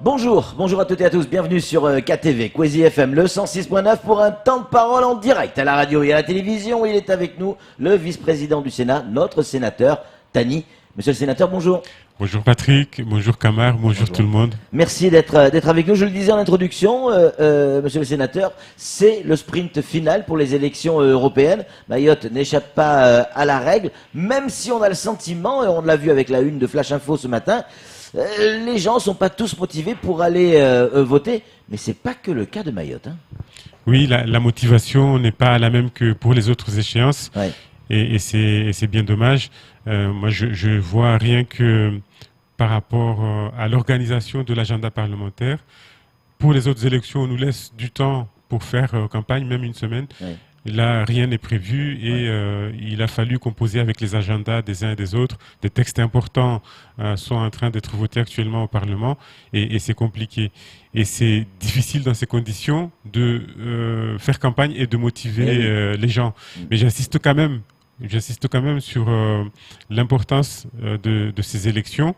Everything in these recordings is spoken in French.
Bonjour à toutes et à tous, bienvenue sur KTV, Kwezi FM, le 106.9 pour un temps de parole en direct à la radio et à la télévision. Il est avec nous, le vice-président du Sénat, notre sénateur, Tani. Monsieur le sénateur, bonjour. Bonjour Patrick, bonjour Kamar, bonjour tout le monde. Merci d'être avec nous. Je le disais en introduction, monsieur le sénateur, c'est le sprint final pour les élections européennes. Mayotte n'échappe pas à la règle, même si on a le sentiment, et on l'a vu avec la une de Flash Info ce matin, les gens sont pas tous motivés pour aller voter, mais c'est pas que le cas de Mayotte. Hein. Oui, la motivation n'est pas la même que pour les autres échéances, Ouais. et c'est bien dommage. Moi, je vois rien que par rapport à l'organisation de l'agenda parlementaire. Pour les autres élections, on nous laisse du temps pour faire campagne, même une semaine. Ouais. Là, rien n'est prévu et il a fallu composer avec les agendas des uns et des autres. Des textes importants sont en train d'être votés actuellement au Parlement et c'est compliqué. Et c'est difficile dans ces conditions de faire campagne et de motiver les gens. Mais j'insiste quand même sur l'importance de ces élections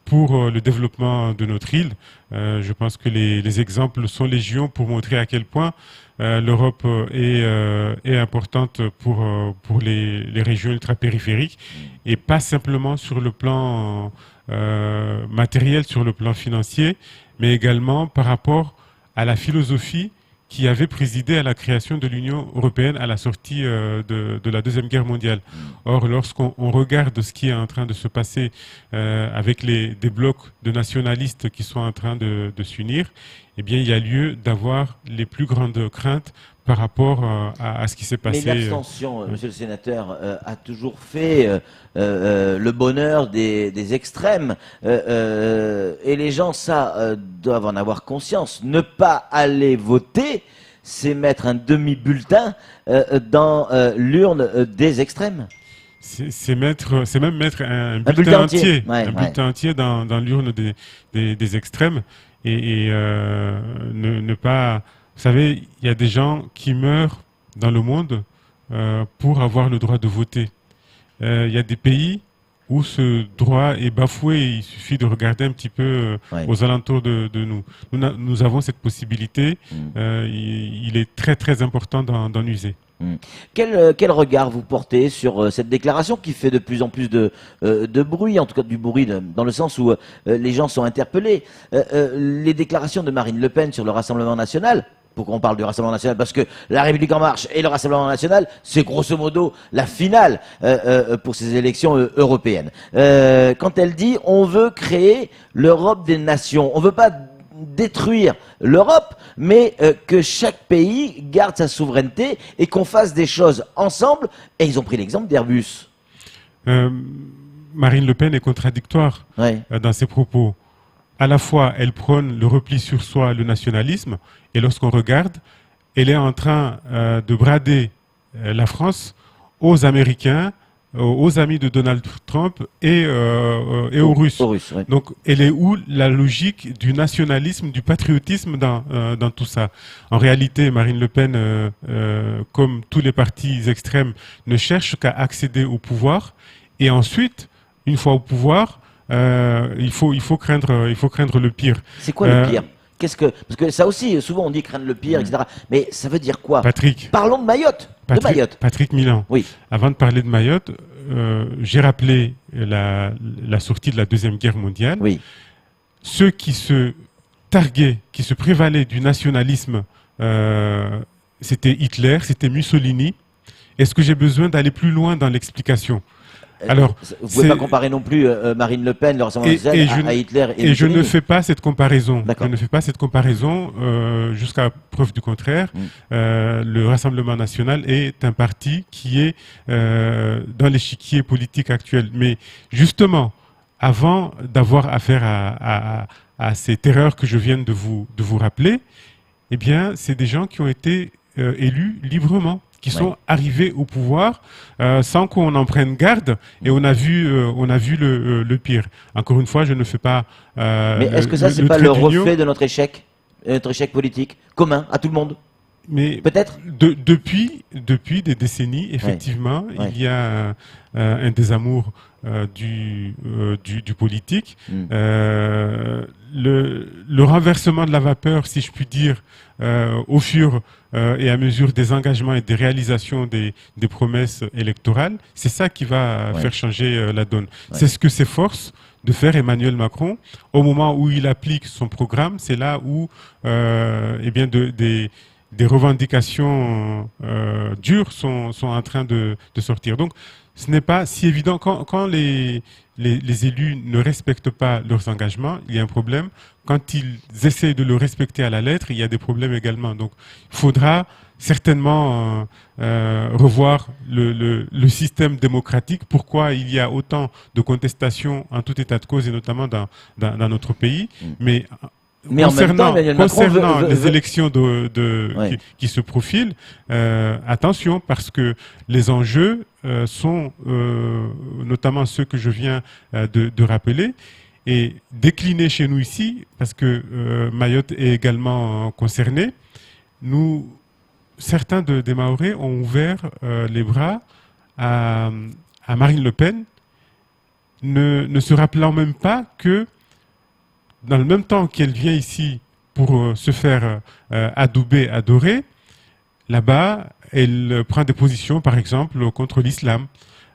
pour le développement de notre île. Je pense que les exemples sont légion pour montrer à quel point l'Europe est importante pour les régions ultra-périphériques et pas simplement sur le plan matériel, sur le plan financier, mais également par rapport à la philosophie qui avait présidé à la création de l'Union européenne à la sortie de la Deuxième Guerre mondiale. Or, lorsqu'on regarde ce qui est en train de se passer avec des blocs de nationalistes qui sont en train de s'unir, eh bien, il y a lieu d'avoir les plus grandes craintes par rapport à ce qui s'est passé. Mais l'abstention, monsieur le sénateur, a toujours fait le bonheur des extrêmes. Et les gens, doivent en avoir conscience. Ne pas aller voter, c'est mettre un demi-bulletin dans l'urne des extrêmes. C'est même mettre un bulletin entier, Ouais, bulletin entier dans l'urne des extrêmes et ne pas... Vous savez, il y a des gens qui meurent dans le monde pour avoir le droit de voter. Il y a des pays où ce droit est bafoué. Il suffit de regarder un petit peu aux alentours de nous. Nous avons cette possibilité. Il est très très important d'en user. Quel regard vous portez sur cette déclaration qui fait de plus en plus de bruit, en tout cas du bruit dans le sens où les gens sont interpellés. Les déclarations de Marine Le Pen sur le Rassemblement national, pourquoi on parle du Rassemblement national? Parce que La République en marche et le Rassemblement national, c'est grosso modo la finale pour ces élections européennes. Quand elle dit on veut créer l'Europe des nations, on veut pas détruire l'Europe, mais que chaque pays garde sa souveraineté et qu'on fasse des choses ensemble. Et ils ont pris l'exemple d'Airbus. Marine Le Pen est contradictoire dans ses propos. À la fois, elle prône le repli sur soi, le nationalisme, et lorsqu'on regarde, elle est en train de brader la France aux Américains, aux amis de Donald Trump et aux Russes. Donc, elle est où la logique du nationalisme, du patriotisme dans tout ça? En réalité, Marine Le Pen, comme tous les partis extrêmes, ne cherche qu'à accéder au pouvoir. Et ensuite, une fois au pouvoir, il faut craindre le pire. C'est quoi le pire? Parce que ça aussi, souvent on dit craindre le pire, etc. Mais ça veut dire quoi? Patrick. Parlons de Mayotte. Patrick Milan. Oui. Avant de parler de Mayotte, j'ai rappelé la sortie de la Deuxième Guerre mondiale. Oui. Ceux qui se targuaient, qui se prévalaient du nationalisme, c'était Hitler, c'était Mussolini. Est-ce que j'ai besoin d'aller plus loin dans l'explication? Alors, vous ne pouvez pas comparer non plus Marine Le Pen, le Rassemblement national, à Hitler et je ne fais pas cette comparaison. D'accord. Je ne fais pas cette comparaison jusqu'à preuve du contraire. Le Rassemblement national est un parti qui est dans l'échiquier politique actuel. Mais justement, avant d'avoir affaire à ces terreurs que je viens de vous rappeler, eh bien, c'est des gens qui ont été élus librement, qui sont arrivés au pouvoir sans qu'on en prenne garde, et on a vu le pire. Encore une fois, je ne fais pas. Mais est-ce que ça, c'est pas le reflet de notre échec politique commun à tout le monde? Mais Peut-être. depuis des décennies, effectivement, Ouais. il y a un désamour du politique. Mm. Le renversement de la vapeur, si je puis dire, au fur et à mesure des engagements et des réalisations des promesses électorales, c'est ça qui va Ouais. faire changer la donne. Ouais. C'est ce que s'efforce de faire Emmanuel Macron au moment où il applique son programme. C'est là où, eh bien, des revendications dures sont en train de sortir. Donc, ce n'est pas si évident. Quand les élus ne respectent pas leurs engagements, il y a un problème. Quand ils essayent de le respecter à la lettre, il y a des problèmes également. Donc, il faudra certainement revoir le système démocratique. Pourquoi il y a autant de contestations en tout état de cause, et notamment dans notre pays. Mais en même temps, Emmanuel Macron concernant veut- les élections Ouais. qui se profilent, attention, parce que les enjeux sont notamment ceux que je viens de rappeler, et déclinés chez nous ici, parce que Mayotte est également concernée. Certains des Mahorais ont ouvert les bras à Marine Le Pen, ne se rappelant même pas que dans le même temps qu'elle vient ici pour se faire adouber, adorer, là-bas, elle prend des positions, par exemple, contre l'islam,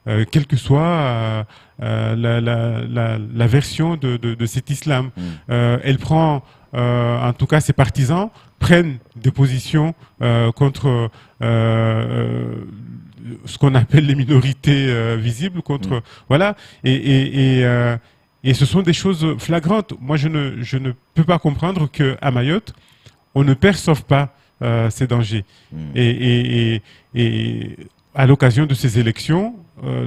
quelle que soit la version de cet islam. Elle prend, en tout cas, ses partisans prennent des positions contre ce qu'on appelle les minorités visibles, contre voilà, et ce sont des choses flagrantes. Moi, je ne peux pas comprendre qu'à Mayotte, on ne perçoive pas ces dangers. Et à l'occasion de ces élections,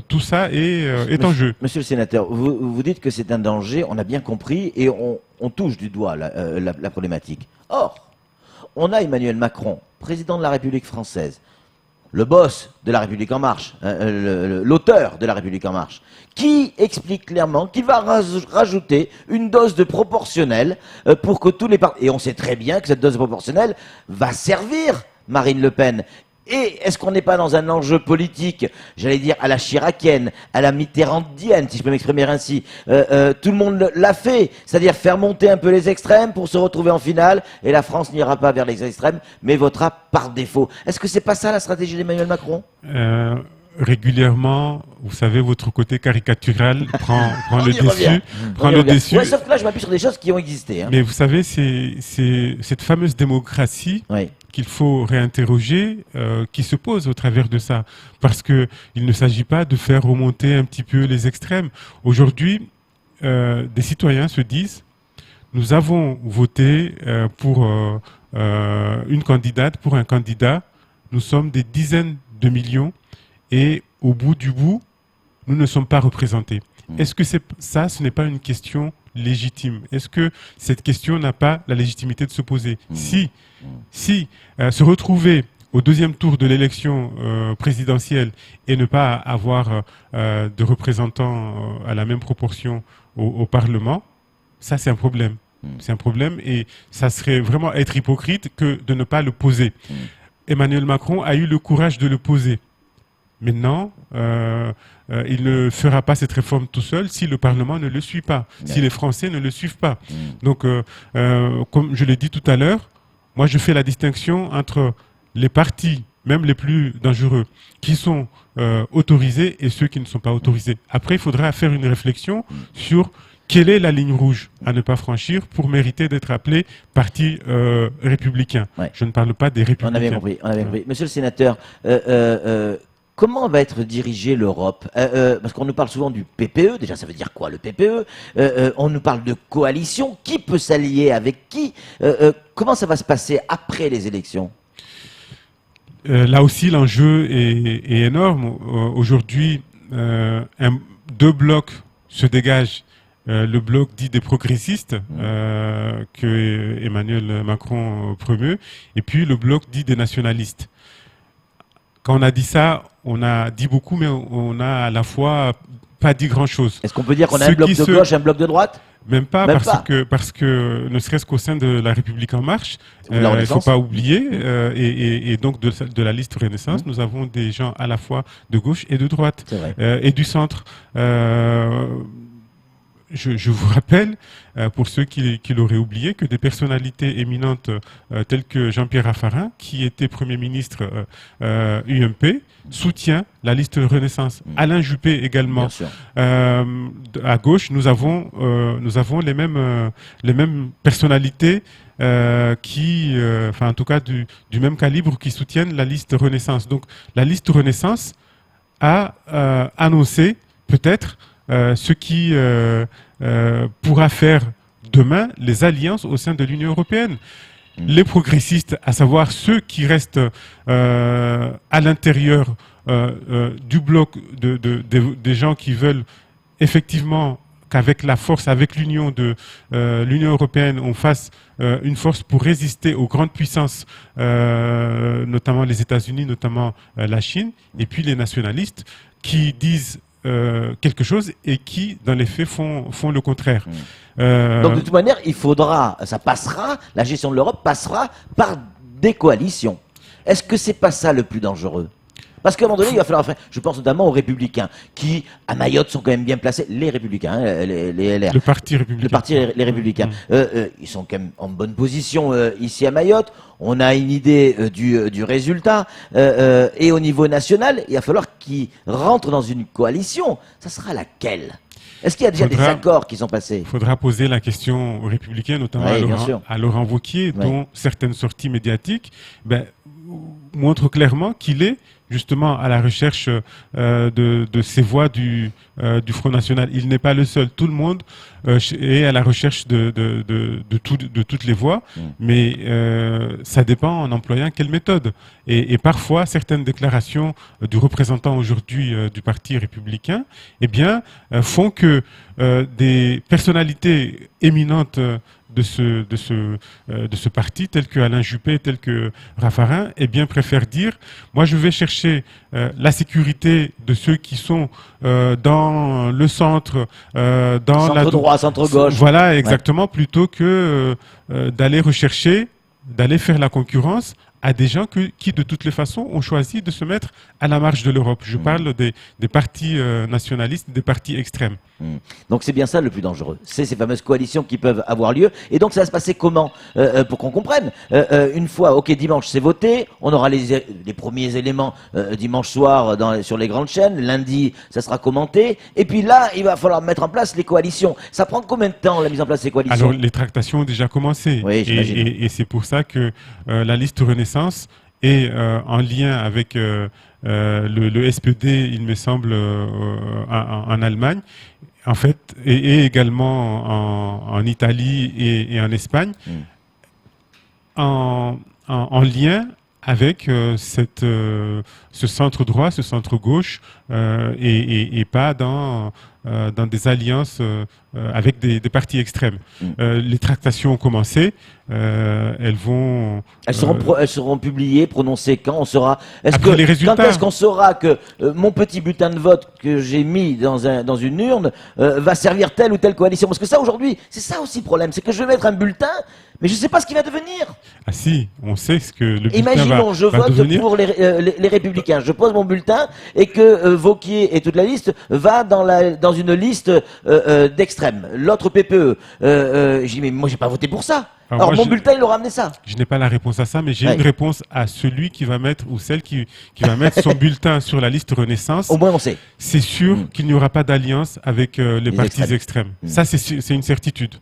tout ça est en jeu. Monsieur le sénateur, vous dites que c'est un danger, on a bien compris, et on touche du doigt la problématique. Or, on a Emmanuel Macron, président de la République française, le boss de la République En Marche, l'auteur de la République En Marche, qui explique clairement qu'il va rajouter une dose de proportionnel pour que tous les partis... Et on sait très bien que cette dose proportionnelle va servir Marine Le Pen. Et est-ce qu'on n'est pas dans un enjeu politique, j'allais dire à la chiracienne, à la mitterrandienne, si je peux m'exprimer ainsi. Tout le monde l'a fait, c'est-à-dire faire monter un peu les extrêmes pour se retrouver en finale, et la France n'ira pas vers les extrêmes, mais votera par défaut. Est-ce que c'est pas ça la stratégie d'Emmanuel Macron ? Régulièrement, vous savez, votre côté caricatural prend le dessus. Ouais, sauf que là, je m'appuie sur des choses qui ont existé. Hein. Mais vous savez, c'est cette fameuse démocratie qu'il faut réinterroger, qui se pose au travers de ça. Parce que il ne s'agit pas de faire remonter un petit peu les extrêmes. Aujourd'hui, des citoyens se disent, nous avons voté pour une candidate, pour un candidat, nous sommes des dizaines de millions, et au bout du bout, nous ne sommes pas représentés. Est-ce que ça, ce n'est pas une question légitime? Est-ce que cette question n'a pas la légitimité de se poser? Si se retrouver au deuxième tour de l'élection présidentielle et ne pas avoir de représentants à la même proportion au Parlement, ça c'est un problème. C'est un problème, et ça serait vraiment être hypocrite que de ne pas le poser. Emmanuel Macron a eu le courage de le poser. Maintenant, il ne fera pas cette réforme tout seul si le Parlement ne le suit pas, si les Français ne le suivent pas. Donc, comme je l'ai dit tout à l'heure, moi je fais la distinction entre les partis, même les plus dangereux, qui sont autorisés et ceux qui ne sont pas autorisés. Après, il faudra faire une réflexion sur quelle est la ligne rouge à ne pas franchir pour mériter d'être appelé parti républicain. Je ne parle pas des républicains. On avait compris. Monsieur le sénateur, comment va être dirigée l'Europe? Parce qu'on nous parle souvent du PPE, déjà ça veut dire quoi le PPE? On nous parle de coalition, qui peut s'allier avec qui? Comment ça va se passer après les élections? Là aussi, l'enjeu est énorme. Aujourd'hui, deux blocs se dégagent. Le bloc dit des progressistes, que Emmanuel Macron promeut, et puis le bloc dit des nationalistes. Quand on a dit ça, on a dit beaucoup, mais on a à la fois pas dit grand-chose. Est-ce qu'on peut dire qu'on a un bloc de gauche et un bloc de droite? Même pas, Même parce pas. parce que ne serait-ce qu'au sein de la République en marche, Ou la il ne faut Renaissance. pas oublier, et donc de la liste Renaissance, nous avons des gens à la fois de gauche et de droite, C'est vrai. et du centre. Je vous rappelle, pour ceux qui l'auraient oublié, que des personnalités éminentes telles que Jean-Pierre Raffarin, qui était Premier ministre UMP, soutient la liste Renaissance. Alain Juppé également. Bien sûr. À gauche, nous avons les mêmes personnalités enfin en tout cas du même calibre, qui soutiennent la liste Renaissance. Donc la liste Renaissance a annoncé peut-être ce qui pourra faire demain les alliances au sein de l'Union européenne. Les progressistes, à savoir ceux qui restent à l'intérieur du bloc des gens qui veulent effectivement qu'avec la force, avec l'union de l'Union européenne, on fasse une force pour résister aux grandes puissances, notamment les États-Unis, notamment la Chine, et puis les nationalistes qui disent quelque chose et qui, dans les faits, font le contraire. Donc de toute manière, ça passera, la gestion de l'Europe passera par des coalitions. Est-ce que c'est pas ça le plus dangereux? Parce qu'à un moment donné, il va falloir faire, je pense notamment aux Républicains, qui, à Mayotte, sont quand même bien placés, les Républicains, hein, les LR. Le Parti républicain. Le parti Les Républicains. Ils sont quand même en bonne position ici à Mayotte. On a une idée du résultat. Et au niveau national, il va falloir qu'ils rentrent dans une coalition. Ça sera laquelle? Est-ce qu'il y a déjà des accords qui sont passés? Il faudra poser la question aux Républicains, notamment à Laurent Wauquiez, dont certaines sorties médiatiques montrent clairement qu'il est justement à la recherche de ces voix du Front National. Il n'est pas le seul. Tout le monde est à la recherche de toutes les voix, mais ça dépend en employant quelle méthode. Et parfois, certaines déclarations du représentant aujourd'hui du Parti républicain font que des personnalités éminentes de ce parti, tel que Alain Juppé, tel que Raffarin, préfèrent dire, moi je vais chercher la sécurité de ceux qui sont dans le centre, dans centre droit, centre gauche. Voilà, exactement, plutôt que d'aller faire la concurrence à des gens qui, de toutes les façons, ont choisi de se mettre à la marge de l'Europe. Je parle des partis nationalistes, des partis extrêmes. Donc c'est bien ça le plus dangereux. C'est ces fameuses coalitions qui peuvent avoir lieu. Et donc ça va se passer comment pour qu'on comprenne une fois, ok, dimanche c'est voté, on aura les premiers éléments dimanche soir sur les grandes chaînes, lundi ça sera commenté, et puis là il va falloir mettre en place les coalitions. Ça prend combien de temps la mise en place des coalitions? Alors les tractations ont déjà commencé. Oui, et c'est pour ça que la liste Renaissance est en lien avec le SPD, il me semble, en Allemagne, en fait, et également en Italie et en Espagne, en lien avec ce centre droit, ce centre gauche, et pas dans des alliances avec des partis extrêmes. Les tractations ont commencé. Elles seront publiées, prononcées quand on saura. Après les résultats. Quand est-ce qu'on saura que mon petit bulletin de vote que j'ai mis dans une urne va servir telle ou telle coalition? Parce que ça aujourd'hui, c'est ça aussi le problème, c'est que je vais mettre un bulletin, mais je ne sais pas ce qu'il va devenir. Ah si, on sait ce que le bulletin Imaginons, je vote devenir. pour les Républicains. Je pose mon bulletin et que Wauquiez et toute la liste va dans une liste d'extrême. L'autre PPE. J'ai dit mais moi j'ai pas voté pour ça. Alors mon bulletin il aura amené ça. Je n'ai pas la réponse à ça, mais j'ai une réponse à celui qui va mettre ou celle qui va mettre son bulletin sur la liste Renaissance. Au moins on sait. C'est sûr qu'il n'y aura pas d'alliance avec les partis extrêmes. Ça c'est une certitude.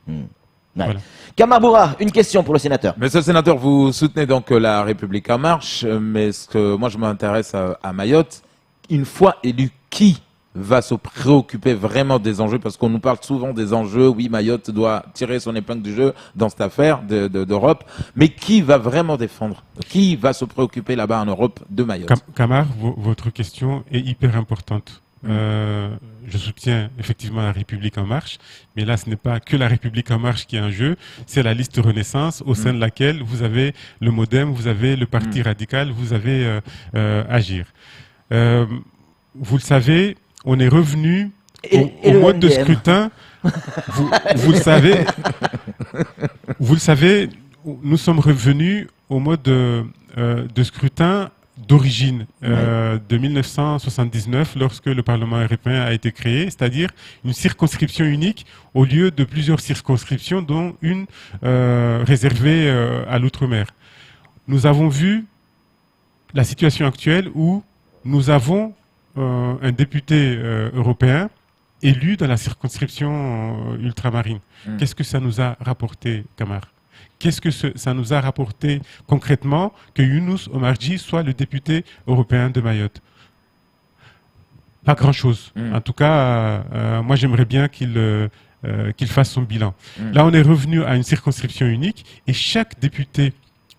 Voilà. Kamar, une question pour le sénateur. Monsieur le sénateur, vous soutenez donc la République en marche, mais ce que moi je m'intéresse à Mayotte, une fois élu, qui va se préoccuper vraiment des enjeux? Parce qu'on nous parle souvent des enjeux, oui, Mayotte doit tirer son épingle du jeu dans cette affaire d'Europe, mais qui va vraiment défendre? Qui va se préoccuper là-bas en Europe de Mayotte? Kamar, votre question est hyper importante. Je soutiens effectivement la République en marche, mais là ce n'est pas que la République en marche qui est en jeu, c'est la liste Renaissance au sein de laquelle vous avez le MoDem, vous avez le Parti radical, vous avez Agir. Vous le savez, on est revenu au le mode de MDM. scrutin, vous le savez, nous sommes revenus au mode de scrutin d'origine de 1979 lorsque le Parlement européen a été créé, c'est-à-dire une circonscription unique au lieu de plusieurs circonscriptions dont une réservée à l'outre-mer. Nous avons vu la situation actuelle où nous avons un député européen élu dans la circonscription ultramarine. Qu'est-ce que ça nous a rapporté, Kamar? Qu'est-ce que ça nous a rapporté concrètement que Younous Omarjee soit le député européen de Mayotte? Pas grand-chose. En tout cas, moi j'aimerais bien qu'il fasse son bilan. Là, on est revenu à une circonscription unique et chaque député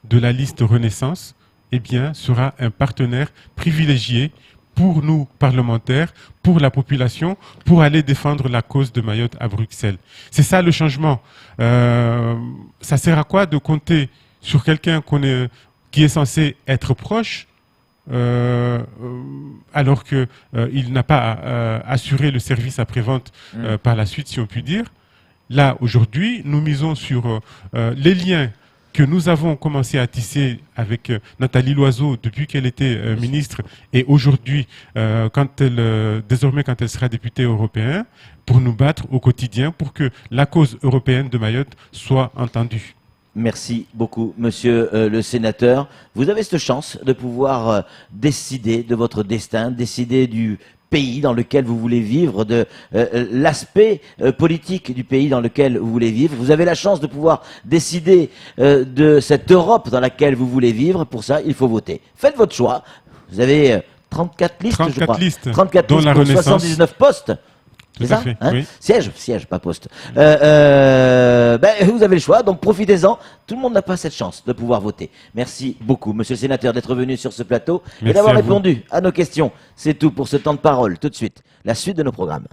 de la liste Renaissance sera un partenaire privilégié pour nous, parlementaires, pour la population, pour aller défendre la cause de Mayotte à Bruxelles. C'est ça le changement. Ça sert à quoi de compter sur quelqu'un qui est censé être proche alors qu'il n'a pas assuré le service après-vente par la suite, si on peut dire. Là, aujourd'hui, nous misons sur les liens que nous avons commencé à tisser avec Nathalie Loiseau depuis qu'elle était ministre et aujourd'hui, désormais quand elle sera députée européenne, pour nous battre au quotidien pour que la cause européenne de Mayotte soit entendue. Merci beaucoup, monsieur le sénateur. Vous avez cette chance de pouvoir décider de votre destin, décider du pays dans lequel vous voulez vivre, de l'aspect politique du pays dans lequel vous voulez vivre. Vous avez la chance de pouvoir décider de cette Europe dans laquelle vous voulez vivre. Pour ça, il faut voter. Faites votre choix. Vous avez 34 listes, 34 je crois. listes, 34 dont listes la pour Renaissance. 79 postes. Tout C'est à ça, fait, hein, oui. Siège, pas poste. Vous avez le choix, donc profitez-en. Tout le monde n'a pas cette chance de pouvoir voter. Merci beaucoup, monsieur le sénateur, d'être venu sur ce plateau et Merci d'avoir à vous. répondu à nos questions. C'est tout pour ce temps de parole. Tout de suite, la suite de nos programmes.